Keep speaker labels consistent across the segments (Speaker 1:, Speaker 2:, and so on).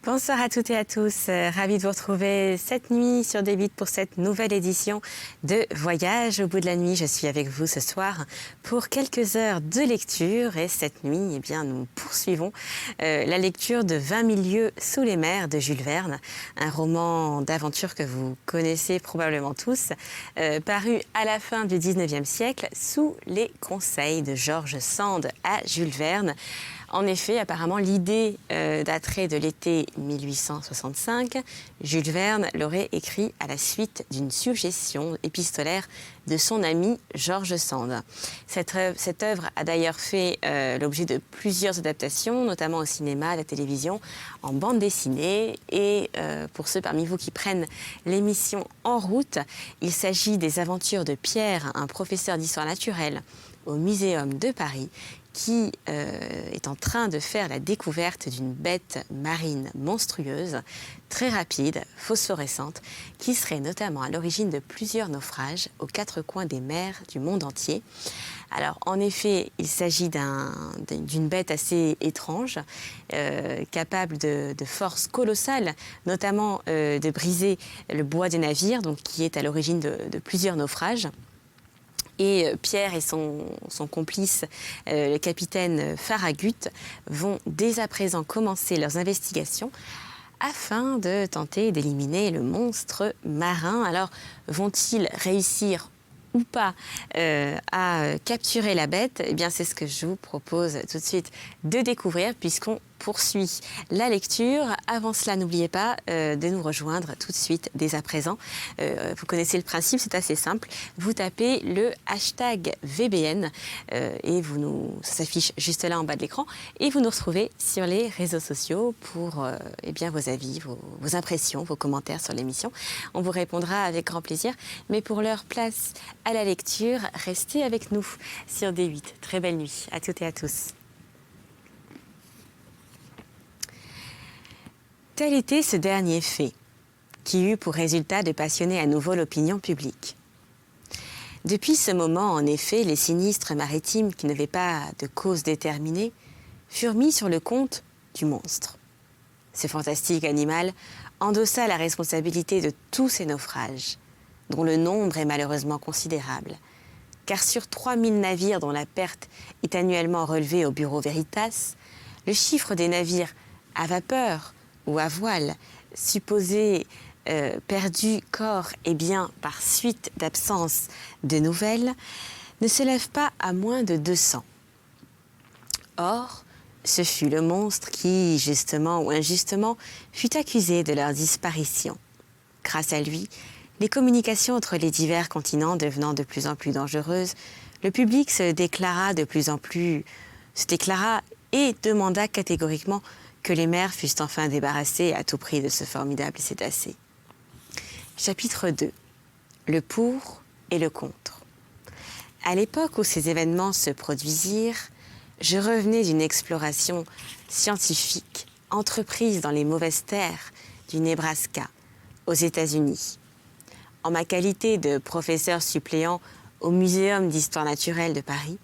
Speaker 1: Bonsoir à toutes et à tous, ravie de vous retrouver cette nuit sur D8 pour cette nouvelle édition de Voyage au bout de la nuit. Je suis avec vous ce soir pour quelques heures de lecture et cette nuit, nous poursuivons la lecture de 20 000 lieues sous les mers de Jules Verne, un roman d'aventure que vous connaissez probablement tous, paru à la fin du 19e siècle sous les conseils de George Sand à Jules Verne. En effet, apparemment, l'idée d'attrait de l'été 1865, Jules Verne l'aurait écrit à la suite d'une suggestion épistolaire de son ami George Sand. Cette œuvre a d'ailleurs fait l'objet de plusieurs adaptations, notamment au cinéma, à la télévision, en bande dessinée. Et pour ceux parmi vous qui prennent l'émission en route, il s'agit des aventures de Pierre, un professeur d'histoire naturelle au Muséum de Paris, qui est en train de faire la découverte d'une bête marine monstrueuse, très rapide, phosphorescente, qui serait notamment à l'origine de plusieurs naufrages aux quatre coins des mers du monde entier. Alors, en effet, il s'agit d'une bête assez étrange, capable de forces colossales, notamment de briser le bois des navires, donc qui est à l'origine de plusieurs naufrages. Et Pierre et son complice, le capitaine Farragut, vont dès à présent commencer leurs investigations afin de tenter d'éliminer le monstre marin. Alors, vont-ils réussir ou pas à capturer la bête? Eh bien, c'est ce que je vous propose tout de suite de découvrir puisqu'on poursuit la lecture. Avant cela, n'oubliez pas de nous rejoindre tout de suite, dès à présent. Vous connaissez le principe, c'est assez simple. Vous tapez le hashtag VBN et ça s'affiche juste là en bas de l'écran. Et vous nous retrouvez sur les réseaux sociaux pour vos avis, vos impressions, vos commentaires sur l'émission. On vous répondra avec grand plaisir. Mais pour l'heure, place à la lecture. Restez avec nous sur D8. Très belle nuit à toutes et à tous. Tel était ce dernier fait, qui eut pour résultat de passionner à nouveau l'opinion publique. Depuis ce moment, en effet, les sinistres maritimes, qui n'avaient pas de cause déterminée, furent mis sur le compte du monstre. Ce fantastique animal endossa la responsabilité de tous ces naufrages, dont le nombre est malheureusement considérable, car sur 3000 navires dont la perte est annuellement relevée au Bureau Veritas, le chiffre des navires à vapeur ou à voile, supposés perdus corps et biens par suite d'absence de nouvelles, ne s'élève pas à moins de 200. Or, ce fut le monstre qui, justement ou injustement, fut accusé de leur disparition. Grâce à lui, les communications entre les divers continents devenant de plus en plus dangereuses, le public se déclara et demanda catégoriquement que les mers fussent enfin débarrassées à tout prix de ce formidable cétacé. Chapitre 2. Le pour et le contre. À l'époque où ces événements se produisirent, je revenais d'une exploration scientifique entreprise dans les mauvaises terres du Nebraska, aux États-Unis. En ma qualité de professeur suppléant au Muséum d'histoire naturelle de Paris,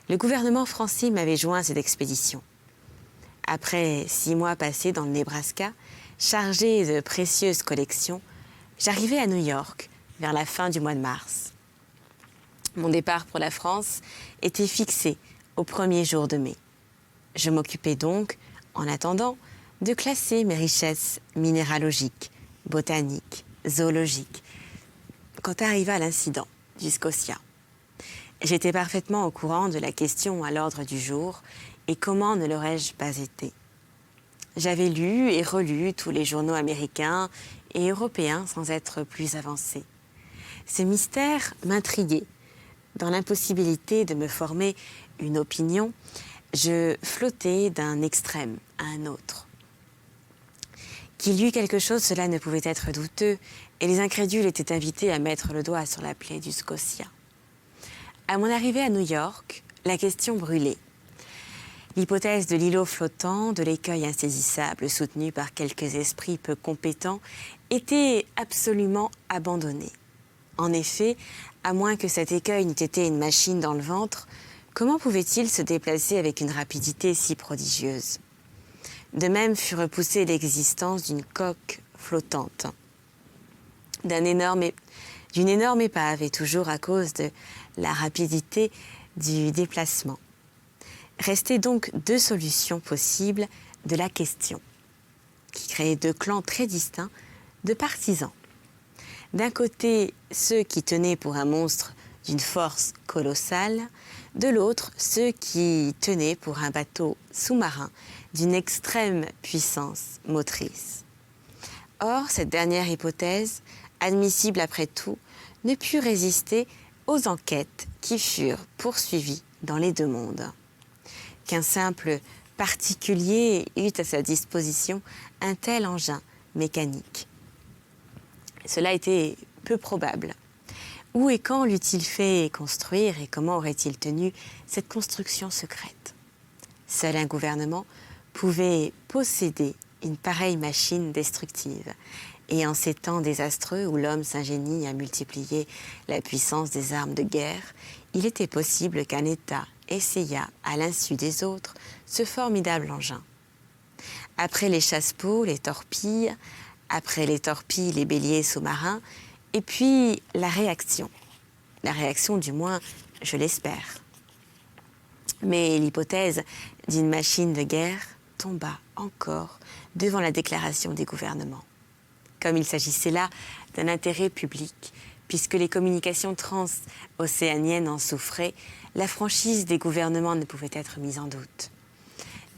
Speaker 1: le gouvernement français m'avait joint à cette expédition. Après 6 mois passés dans le Nebraska, chargé de précieuses collections, j'arrivai à New York vers la fin du mois de mars. Mon départ pour la France était fixé au 1er jour de mai. Je m'occupais donc, en attendant, de classer mes richesses minéralogiques, botaniques, zoologiques, quand arriva l'incident du Scotia. J'étais parfaitement au courant de la question à l'ordre du jour, et comment ne l'aurais-je pas été? J'avais lu et relu tous les journaux américains et européens sans être plus avancé. Ce mystère m'intriguait. Dans l'impossibilité de me former une opinion, je flottais d'un extrême à un autre. Qu'il y eût quelque chose, cela ne pouvait être douteux, et les incrédules étaient invités à mettre le doigt sur la plaie du Scotia. À mon arrivée à New York, la question brûlait. L'hypothèse de l'îlot flottant, de l'écueil insaisissable soutenu par quelques esprits peu compétents, était absolument abandonnée. En effet, à moins que cet écueil n'eût été une machine dans le ventre, comment pouvait-il se déplacer avec une rapidité si prodigieuse? De même fut repoussée l'existence d'une coque flottante, d'une énorme épave, et toujours à cause de la rapidité du déplacement. Restaient donc deux solutions possibles de la question, qui créaient deux clans très distincts de partisans. D'un côté, ceux qui tenaient pour un monstre d'une force colossale, de l'autre, ceux qui tenaient pour un bateau sous-marin d'une extrême puissance motrice. Or, cette dernière hypothèse, admissible après tout, ne put résister aux enquêtes qui furent poursuivies dans les deux mondes. Qu'un simple particulier eût à sa disposition un tel engin mécanique. Cela était peu probable. Où et quand l'eût-il fait construire et comment aurait-il tenu cette construction secrète? Seul un gouvernement pouvait posséder une pareille machine destructive. Et en ces temps désastreux où l'homme s'ingénie à multiplier la puissance des armes de guerre, il était possible qu'un État essayât, à l'insu des autres, ce formidable engin. Après les chassepots, les torpilles, après les torpilles, les béliers sous-marins, et puis la réaction. La réaction, du moins, je l'espère. Mais l'hypothèse d'une machine de guerre tomba encore devant la déclaration des gouvernements. Comme il s'agissait là d'un intérêt public, puisque les communications transocéaniennes en souffraient, la franchise des gouvernements ne pouvait être mise en doute.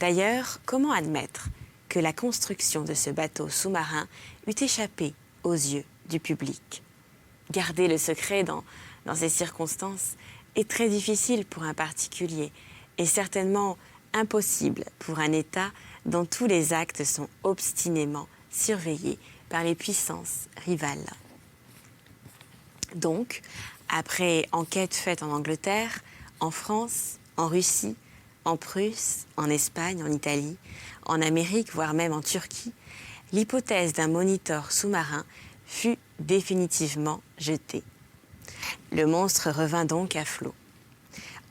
Speaker 1: D'ailleurs, comment admettre que la construction de ce bateau sous-marin eût échappé aux yeux du public? Garder le secret dans ces circonstances est très difficile pour un particulier et certainement impossible pour un État dont tous les actes sont obstinément surveillés par les puissances rivales. Donc, après enquête faite en Angleterre, en France, en Russie, en Prusse, en Espagne, en Italie, en Amérique, voire même en Turquie, l'hypothèse d'un monitor sous-marin fut définitivement jetée. Le monstre revint donc à flot.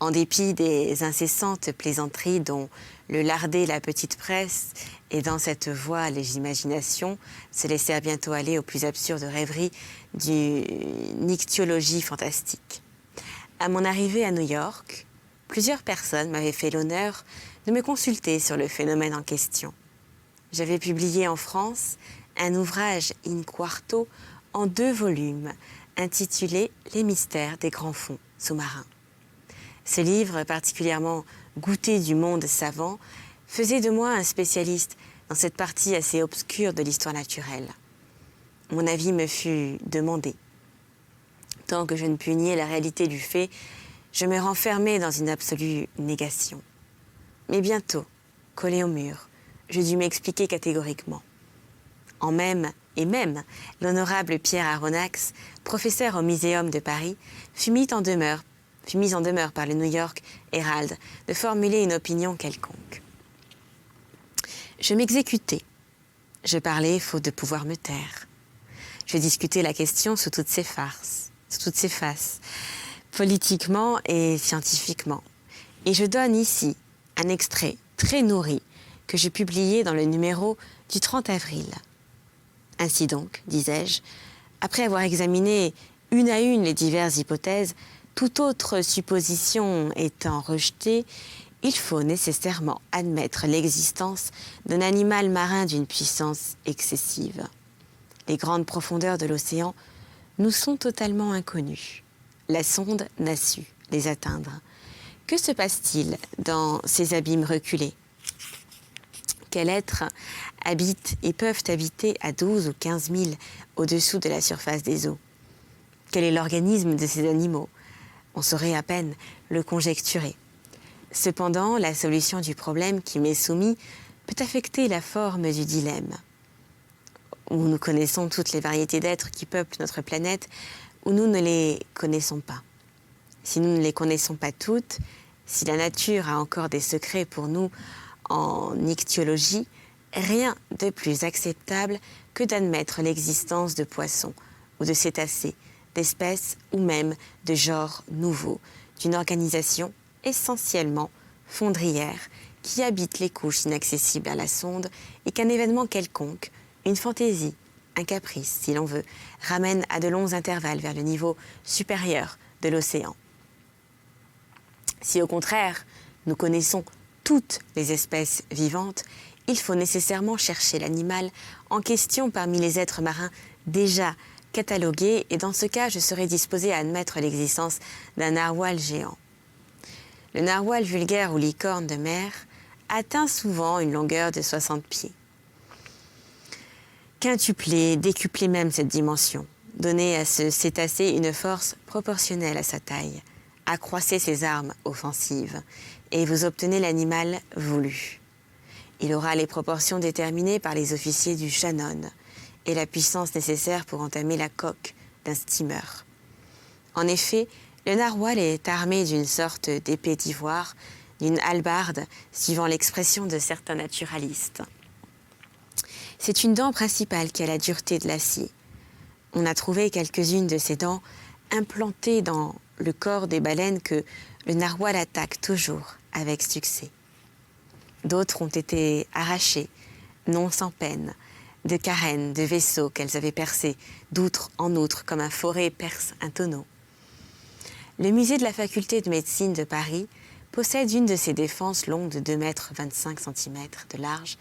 Speaker 1: En dépit des incessantes plaisanteries dont le lardait la petite presse, et dans cette voie les imaginations se laissèrent bientôt aller aux plus absurdes rêveries d'une ichtyologie fantastique. À mon arrivée à New York, plusieurs personnes m'avaient fait l'honneur de me consulter sur le phénomène en question. J'avais publié en France un ouvrage in quarto en 2 volumes intitulé « Les mystères des grands fonds sous-marins ». Ce livre, particulièrement goûté du monde savant, faisait de moi un spécialiste dans cette partie assez obscure de l'histoire naturelle. Mon avis me fut demandé. Tant que je ne pus nier la réalité du fait, je me renfermai dans une absolue négation. Mais bientôt, collé au mur, je dus m'expliquer catégoriquement. Même, l'honorable Pierre Aronnax, professeur au Muséum de Paris, fut mis en demeure par le New York Herald de formuler une opinion quelconque. Je m'exécutai. Je parlais faute de pouvoir me taire. Je discutais la question sous toutes ses faces, politiquement et scientifiquement. Et je donne ici un extrait très nourri que je publiai dans le numéro du 30 avril. Ainsi donc, disais-je, après avoir examiné une à une les diverses hypothèses, toute autre supposition étant rejetée, il faut nécessairement admettre l'existence d'un animal marin d'une puissance excessive. Les grandes profondeurs de l'océan nous sont totalement inconnues. La sonde n'a su les atteindre. Que se passe-t-il dans ces abîmes reculés? Quels êtres habitent et peuvent habiter à 12 ou 15 000 au-dessous de la surface des eaux? Quel est l'organisme de ces animaux? On saurait à peine le conjecturer. Cependant, la solution du problème qui m'est soumis peut affecter la forme du dilemme. Où nous connaissons toutes les variétés d'êtres qui peuplent notre planète, ou nous ne les connaissons pas. Si nous ne les connaissons pas toutes, si la nature a encore des secrets pour nous en ichtyologie, rien de plus acceptable que d'admettre l'existence de poissons ou de cétacés, d'espèces ou même de genres nouveaux, d'une organisation essentiellement fondrière qui habite les couches inaccessibles à la sonde et qu'un événement quelconque, une fantaisie, un caprice, si l'on veut, ramène à de longs intervalles vers le niveau supérieur de l'océan. Si au contraire, nous connaissons toutes les espèces vivantes, il faut nécessairement chercher l'animal en question parmi les êtres marins déjà catalogués, et dans ce cas, je serais disposée à admettre l'existence d'un narwal géant. Le narwal vulgaire ou licorne de mer atteint souvent une longueur de 60 pieds. Quintupler, décupler même cette dimension, donner à ce cétacé une force proportionnelle à sa taille, accroissez ses armes offensives et vous obtenez l'animal voulu. Il aura les proportions déterminées par les officiers du Shannon et la puissance nécessaire pour entamer la coque d'un steamer. En effet, le narwal est armé d'une sorte d'épée d'ivoire, d'une hallebarde, suivant l'expression de certains naturalistes. C'est une dent principale qui a la dureté de l'acier. On a trouvé quelques-unes de ces dents implantées dans le corps des baleines que le narwal attaque toujours avec succès. D'autres ont été arrachées, non sans peine, de carènes, de vaisseaux qu'elles avaient percés, d'outre en outre, comme un forêt perce un tonneau. Le musée de la faculté de médecine de Paris possède une de ces défenses longues de 2,25 m de large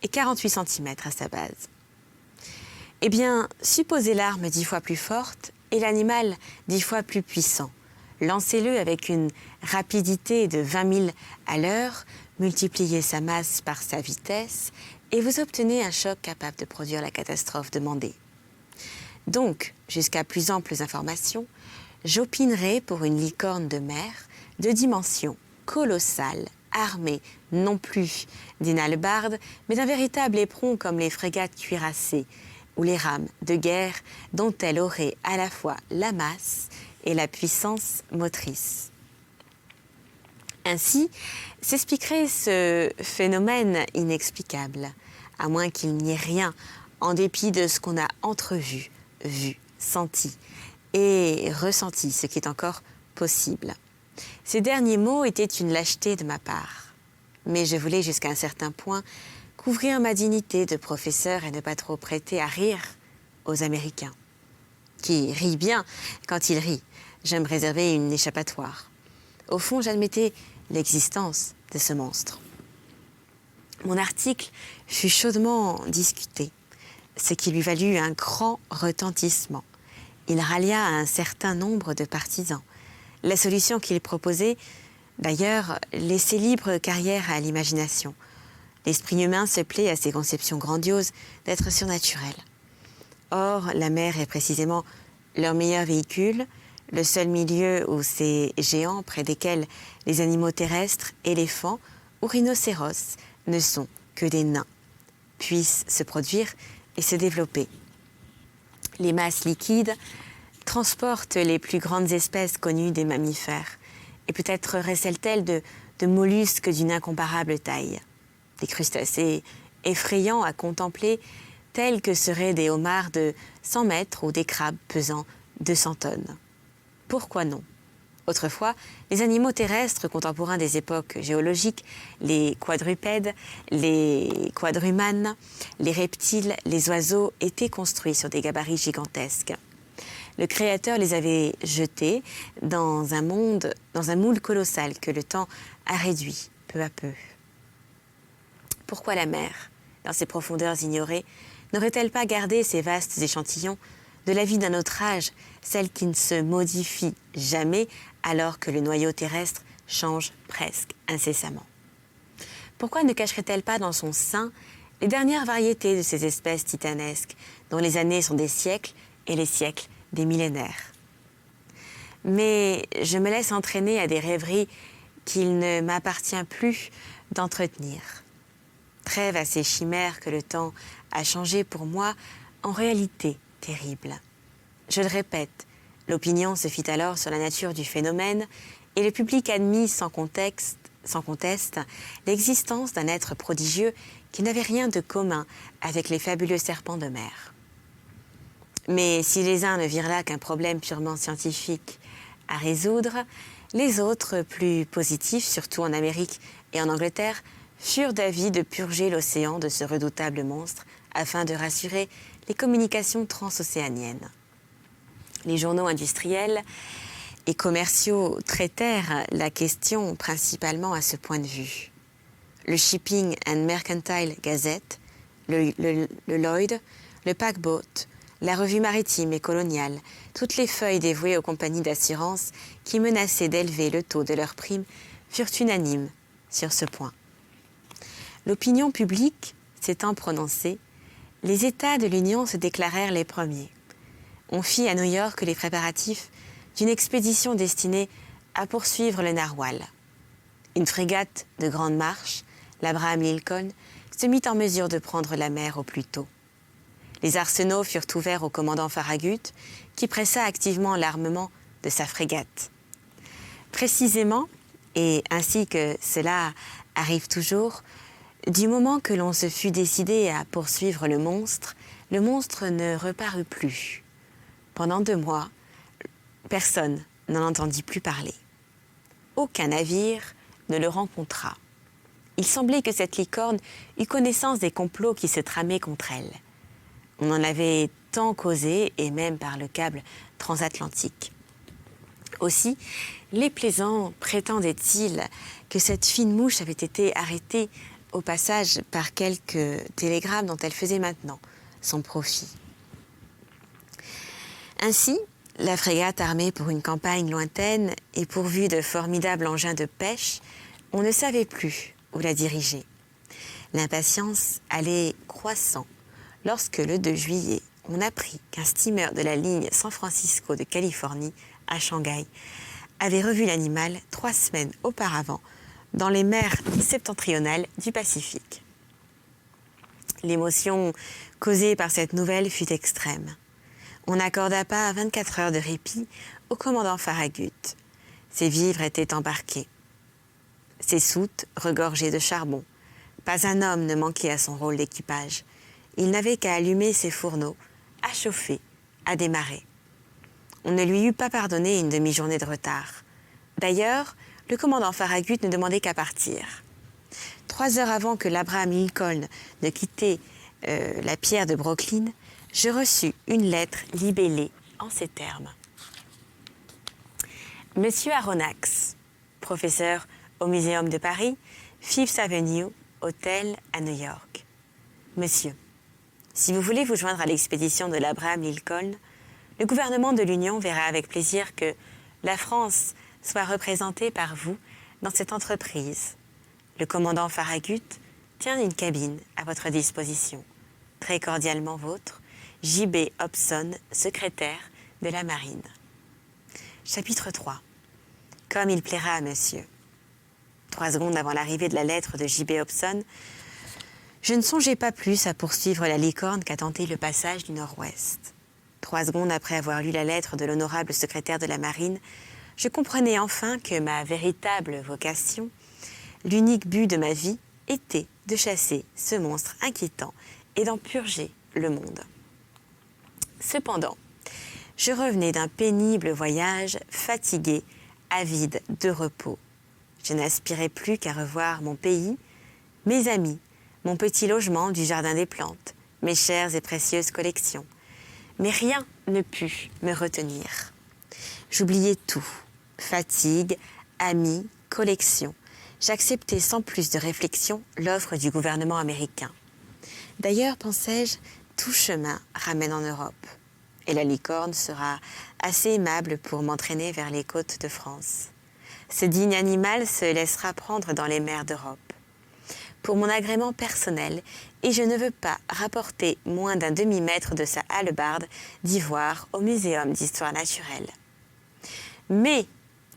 Speaker 1: et 48 cm à sa base. Eh bien, supposez l'arme 10 fois plus forte et l'animal 10 fois plus puissant. Lancez-le avec une rapidité de 20 000 à l'heure, multipliez sa masse par sa vitesse et vous obtenez un choc capable de produire la catastrophe demandée. Donc, jusqu'à plus amples informations, j'opinerai pour une licorne de mer de dimension colossale, armée non plus d'une hallebarde, mais d'un véritable éperon comme les frégates cuirassées ou les rames de guerre dont elle aurait à la fois la masse et la puissance motrice. Ainsi s'expliquerait ce phénomène inexplicable, à moins qu'il n'y ait rien, en dépit de ce qu'on a entrevu, vu, senti et ressenti, ce qui est encore possible. Ces derniers mots étaient une lâcheté de ma part, mais je voulais jusqu'à un certain point couvrir ma dignité de professeur et ne pas trop prêter à rire aux Américains, qui rient bien quand ils rient. Je me réservais une échappatoire. Au fond, j'admettais l'existence de ce monstre. Mon article fut chaudement discuté, ce qui lui valut un grand retentissement. Il rallia un certain nombre de partisans. La solution qu'il proposait, d'ailleurs, laissait libre carrière à l'imagination. L'esprit humain se plaît à ces conceptions grandioses d'être surnaturel. Or, la mer est précisément leur meilleur véhicule, le seul milieu où ces géants, près desquels les animaux terrestres, éléphants ou rhinocéros, ne sont que des nains, puissent se produire et se développer. Les masses liquides transportent les plus grandes espèces connues des mammifères, et peut-être recèlent-elles de mollusques d'une incomparable taille. Des crustacés effrayants à contempler, tels que seraient des homards de 100 mètres ou des crabes pesant 200 tonnes. Pourquoi non? Autrefois, les animaux terrestres contemporains des époques géologiques, les quadrupèdes, les quadrumanes, les reptiles, les oiseaux, étaient construits sur des gabarits gigantesques. Le Créateur les avait jetés dans un moule colossal que le temps a réduit peu à peu. Pourquoi la mer, dans ses profondeurs ignorées, n'aurait-elle pas gardé ces vastes échantillons de la vie d'un autre âge, celle qui ne se modifie jamais alors que le noyau terrestre change presque incessamment? Pourquoi ne cacherait-elle pas dans son sein les dernières variétés de ces espèces titanesques, dont les années sont des siècles et les siècles des millénaires? Mais je me laisse entraîner à des rêveries qu'il ne m'appartient plus d'entretenir. Trêve à ces chimères que le temps a changées pour moi en réalité terrible. Je le répète, l'opinion se fit alors sur la nature du phénomène et le public admit sans conteste l'existence d'un être prodigieux qui n'avait rien de commun avec les fabuleux serpents de mer. Mais si les uns ne virent là qu'un problème purement scientifique à résoudre, les autres, plus positifs, surtout en Amérique et en Angleterre, furent d'avis de purger l'océan de ce redoutable monstre afin de rassurer les communications transocéaniennes. Les journaux industriels et commerciaux traitèrent la question principalement à ce point de vue. Le Shipping and Mercantile Gazette, le Lloyd, le Paquebot, la Revue maritime et coloniale, toutes les feuilles dévouées aux compagnies d'assurance qui menaçaient d'élever le taux de leurs primes furent unanimes sur ce point. L'opinion publique s'étant prononcée, les États de l'Union se déclarèrent les premiers. On fit à New York les préparatifs d'une expédition destinée à poursuivre le narwhal. Une frégate de grande marche, l'Abraham Lincoln, se mit en mesure de prendre la mer au plus tôt. Les arsenaux furent ouverts au commandant Farragut, qui pressa activement l'armement de sa frégate. Précisément, et ainsi que cela arrive toujours, du moment que l'on se fut décidé à poursuivre le monstre ne reparut plus. Pendant 2 mois, personne n'en entendit plus parler. Aucun navire ne le rencontra. Il semblait que cette licorne eût connaissance des complots qui se tramaient contre elle. On en avait tant causé, et même par le câble transatlantique. Aussi, les plaisants prétendaient-ils que cette fine mouche avait été arrêtée au passage par quelques télégrammes dont elle faisait maintenant son profit. Ainsi, la frégate armée pour une campagne lointaine et pourvue de formidables engins de pêche, on ne savait plus où la diriger. L'impatience allait croissant lorsque le 2 juillet, on apprit qu'un steamer de la ligne San Francisco de Californie à Shanghai avait revu l'animal 3 semaines auparavant dans les mers septentrionales du Pacifique. L'émotion causée par cette nouvelle fut extrême. On n'accorda pas 24 heures de répit au commandant Farragut. Ses vivres étaient embarqués. Ses soutes regorgeaient de charbon. Pas un homme ne manquait à son rôle d'équipage. Il n'avait qu'à allumer ses fourneaux, à chauffer, à démarrer. On ne lui eût pas pardonné une demi-journée de retard. D'ailleurs, le commandant Farragut ne demandait qu'à partir. 3 heures avant que l'Abraham Lincoln ne quittait la pierre de Brooklyn, je reçus une lettre libellée en ces termes. Monsieur Aronnax, professeur au Muséum de Paris, Fifth Avenue, hôtel à New York. Monsieur, si vous voulez vous joindre à l'expédition de l'Abraham Lincoln, le gouvernement de l'Union verra avec plaisir que la France soit représentée par vous dans cette entreprise. Le commandant Farragut tient une cabine à votre disposition. Très cordialement vôtre, J.B. Hobson, secrétaire de la Marine. Chapitre 3. Comme il plaira à monsieur. 3 secondes avant l'arrivée de la lettre de J.B. Hobson, je ne songeais pas plus à poursuivre la licorne qu'à tenter le passage du Nord-Ouest. 3 secondes après avoir lu la lettre de l'honorable secrétaire de la Marine, je comprenais enfin que ma véritable vocation, l'unique but de ma vie, était de chasser ce monstre inquiétant et d'en purger le monde. Cependant, je revenais d'un pénible voyage, fatigué, avide de repos. Je n'aspirais plus qu'à revoir mon pays, mes amis, mon petit logement du Jardin des Plantes, mes chères et précieuses collections. Mais rien ne put me retenir. J'oubliais tout. Fatigue, amis, collections. J'acceptais sans plus de réflexion l'offre du gouvernement américain. D'ailleurs, pensais-je, tout chemin ramène en Europe. Et la licorne sera assez aimable pour m'entraîner vers les côtes de France. Ce digne animal se laissera prendre dans les mers d'Europe. Pour mon agrément personnel, et je ne veux pas rapporter moins d'un demi-mètre de sa hallebarde d'ivoire au Muséum d'histoire naturelle. Mais,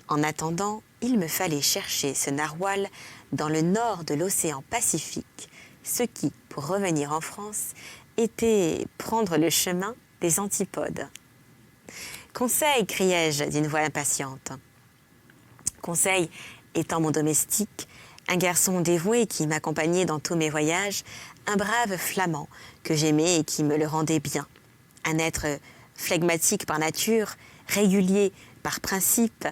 Speaker 1: en attendant, il me fallait chercher ce narwhal dans le nord de l'océan Pacifique, ce qui, pour revenir en France, était prendre le chemin des antipodes. « Conseil !» criai-je d'une voix impatiente. Conseil étant mon domestique, un garçon dévoué qui m'accompagnait dans tous mes voyages, un brave flamand que j'aimais et qui me le rendait bien. Un être flegmatique par nature, régulier par principe,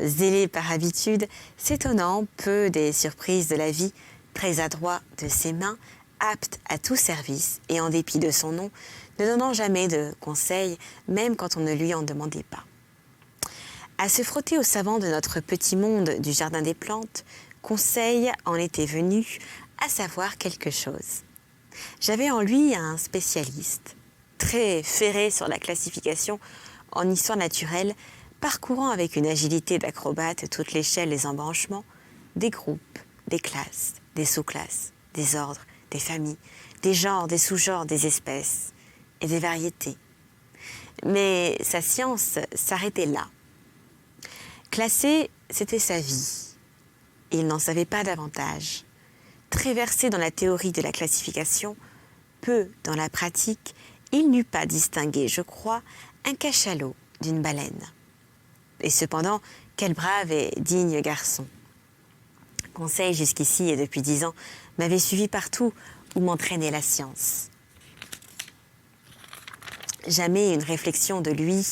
Speaker 1: zélé par habitude, s'étonnant peu des surprises de la vie, très adroit de ses mains, apte à tout service et en dépit de son nom, ne donnant jamais de conseils, même quand on ne lui en demandait pas. À se frotter aux savants de notre petit monde du jardin des plantes, Conseil en était venu à savoir quelque chose. J'avais en lui un spécialiste, très ferré sur la classification en histoire naturelle, parcourant avec une agilité d'acrobate toute l'échelle des embranchements, des groupes, des classes, des sous-classes, des ordres, des familles, des genres, des sous-genres, des espèces et des variétés. Mais sa science s'arrêtait là. Classer, c'était sa vie. Il n'en savait pas davantage. Très versé dans la théorie de la classification, peu dans la pratique, il n'eût pas distingué, je crois, un cachalot d'une baleine. Et cependant, quel brave et digne garçon. Conseil, jusqu'ici et depuis 10 ans, m'avait suivi partout où m'entraînait la science. Jamais une réflexion de lui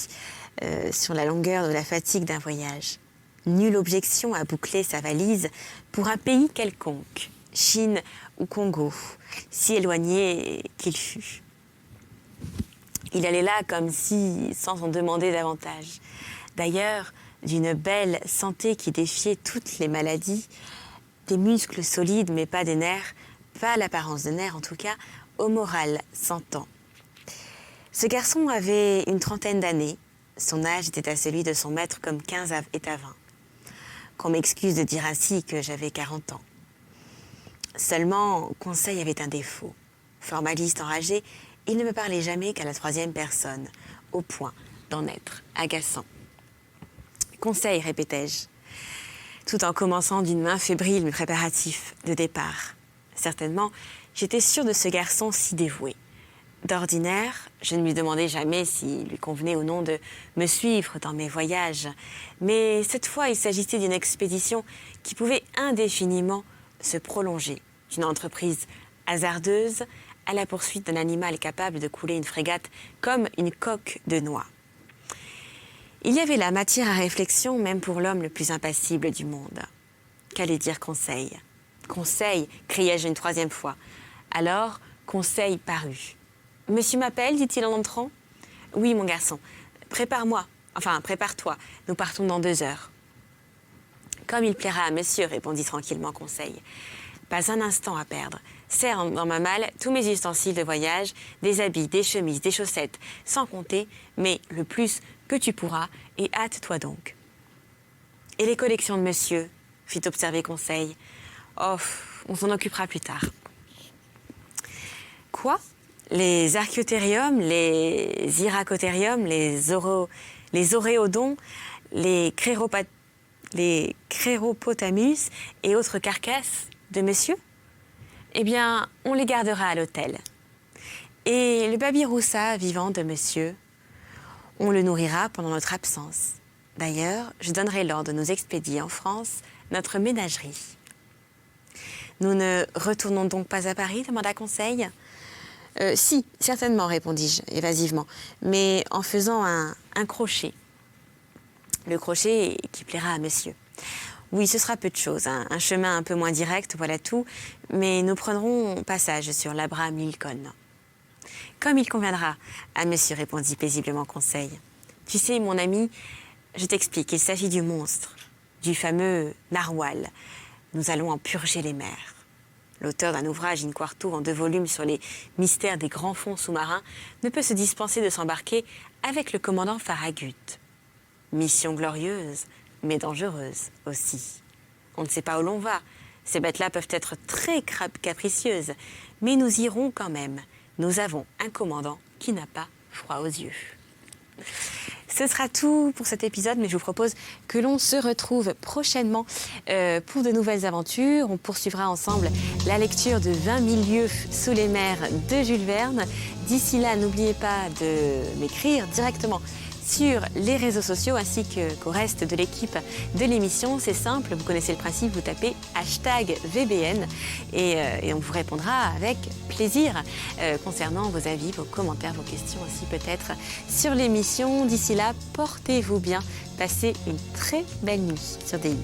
Speaker 1: sur la longueur de la fatigue d'un voyage. Nulle objection à boucler sa valise pour un pays quelconque, Chine ou Congo, si éloigné qu'il fût. Il allait là comme si, sans en demander davantage. D'ailleurs, d'une belle santé qui défiait toutes les maladies, des muscles solides mais pas des nerfs, pas l'apparence de nerfs en tout cas, au moral s'entend. Ce garçon avait une trentaine d'années, son âge était à celui de son maître comme 15 est à 20. Qu'on m'excuse de dire ainsi que j'avais 40 ans. Seulement, Conseil avait un défaut. Formaliste enragé, il ne me parlait jamais qu'à la troisième personne, au point d'en être agaçant. Conseil, répétai-je, tout en commençant d'une main fébrile mes préparatifs de départ. Certainement, j'étais sûre de ce garçon si dévoué. D'ordinaire, je ne lui demandais jamais s'il lui convenait ou non de me suivre dans mes voyages. Mais cette fois, il s'agissait d'une expédition qui pouvait indéfiniment se prolonger. D'une entreprise hasardeuse à la poursuite d'un animal capable de couler une frégate comme une coque de noix. Il y avait là matière à réflexion même pour l'homme le plus impassible du monde. Qu'allait dire Conseil ? Conseil, criai-je une troisième fois. Alors, Conseil parut. « Monsieur m'appelle, dit-il en entrant. »« Oui, mon garçon. Prépare-moi. Enfin, prépare-toi. Nous partons dans 2 heures. » « Comme il plaira à monsieur, répondit tranquillement Conseil. Pas un instant à perdre. Serre dans ma malle tous mes ustensiles de voyage, des habits, des chemises, des chaussettes, sans compter, mais le plus que tu pourras, et hâte-toi donc. »« Et les collections de monsieur ?» fit observer Conseil. « Oh, on s'en occupera plus tard. »« Quoi ? Les archéothériums, les iracothériums, les oréodons, les chéropotamus et autres carcasses de monsieur ? Eh bien, on les gardera à l'hôtel. Et le babiroussa vivant de monsieur, on le nourrira pendant notre absence. D'ailleurs, je donnerai l'ordre de nous expédier en France notre ménagerie. »« Nous ne retournons donc pas à Paris ?» demanda Conseil. Si, certainement, répondis-je évasivement, mais en faisant un crochet. Le crochet qui plaira à monsieur. Oui, ce sera peu de choses, hein. Un chemin un peu moins direct, voilà tout, mais nous prendrons passage sur l'Abraham Lincoln. Comme il conviendra à monsieur, répondit paisiblement Conseil. Tu sais, mon ami, je t'explique, il s'agit du monstre, du fameux narwal. Nous allons en purger les mers. L'auteur d'un ouvrage in quarto en 2 volumes sur les mystères des grands fonds sous-marins ne peut se dispenser de s'embarquer avec le commandant Farragut. Mission glorieuse, mais dangereuse aussi. On ne sait pas où l'on va. Ces bêtes-là peuvent être très capricieuses, mais nous irons quand même. Nous avons un commandant qui n'a pas froid aux yeux. Ce sera tout pour cet épisode, mais je vous propose que l'on se retrouve prochainement pour de nouvelles aventures. On poursuivra ensemble la lecture de 20 000 lieues sous les mers de Jules Verne. D'ici là, n'oubliez pas de m'écrire directement sur les réseaux sociaux ainsi qu'au reste de l'équipe de l'émission. C'est simple, vous connaissez le principe, vous tapez #VBN et on vous répondra avec plaisir concernant vos avis, vos commentaires, vos questions aussi peut-être sur l'émission. D'ici là, portez-vous bien, passez une très belle nuit sur D8.